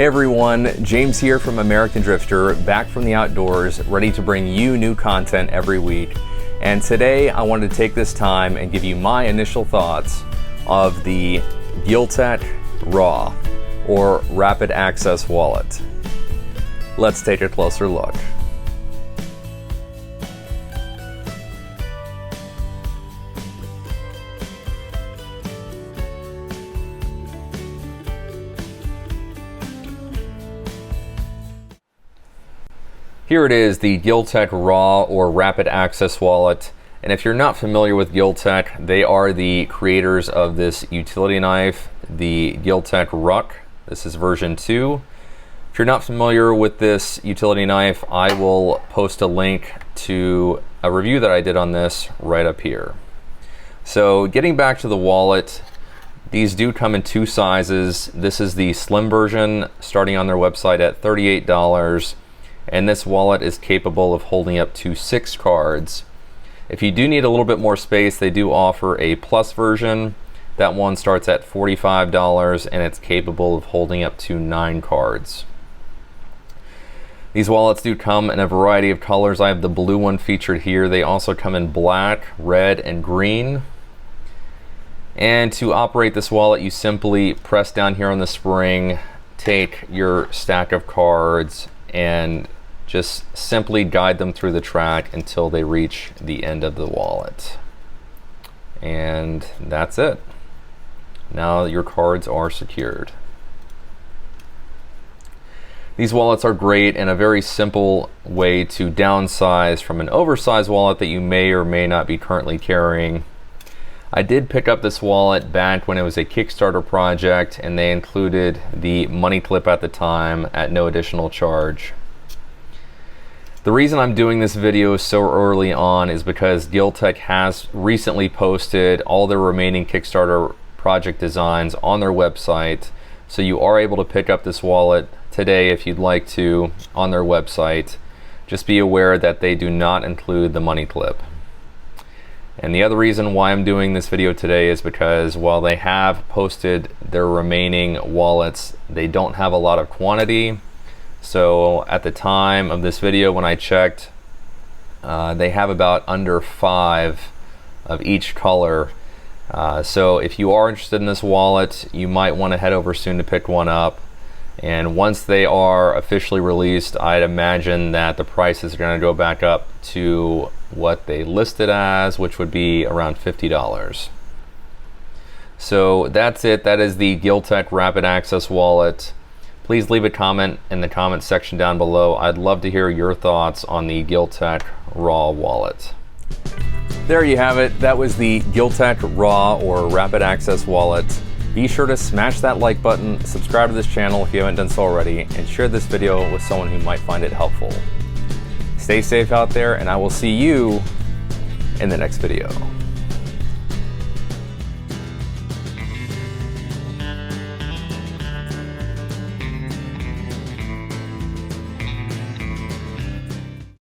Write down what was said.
Hey everyone, James here from American Drifter, back from the outdoors, ready to bring you new content every week. And today I wanted to take this time and give you my initial thoughts of the Gil-Tek RAW, or Rapid Access Wallet. Let's take a closer look. Here it is, the Gil-Tek RAW or Rapid Access Wallet. And if you're not familiar with Gil-Tek, they are the creators of this utility knife, the Gil-Tek RAW. This is version 2. If you're not familiar with this utility knife, I will post a link to a review that I did on this right up here. So getting back to the wallet, these do come in two sizes. This is the slim version, starting on their website at $38. And this wallet is capable of holding up to 6 cards. If you do need a little bit more space, they do offer a plus version. That one starts at $45 and it's capable of holding up to 9 cards. These wallets do come in a variety of colors. I have the blue one featured here. They also come in black, red, and green. And to operate this wallet, you simply press down here on the spring, take your stack of cards, and just simply guide them through the track until they reach the end of the wallet. And that's it. Now your cards are secured. These wallets are great and a very simple way to downsize from an oversized wallet that you may or may not be currently carrying. I did pick up this wallet back when it was a Kickstarter project, and they included the money clip at the time at no additional charge. The reason I'm doing this video so early on is because Gil-Tek has recently posted all their remaining Kickstarter project designs on their website, so you are able to pick up this wallet today if you'd like to on their website. Just be aware that they do not include the money clip. And the other reason why I'm doing this video today is because while they have posted their remaining wallets, they don't have a lot of quantity. So at the time of this video, when I checked, they have about under 5 of each color. So if you are interested in this wallet, you might want to head over soon to pick one up. And once they are officially released, I'd imagine that the price is going to go back up to what they listed as, which would be around $50. So that's it. That is the Gil-Tek Rapid Access Wallet. Please leave a comment in the comment section down below. I'd love to hear your thoughts on the Gil-Tek RAW wallet. There you have it. That was the Gil-Tek RAW or Rapid Access Wallet. Be sure to smash that like button, subscribe to this channel if you haven't done so already, and share this video with someone who might find it helpful. Stay safe out there, and I will see you in the next video.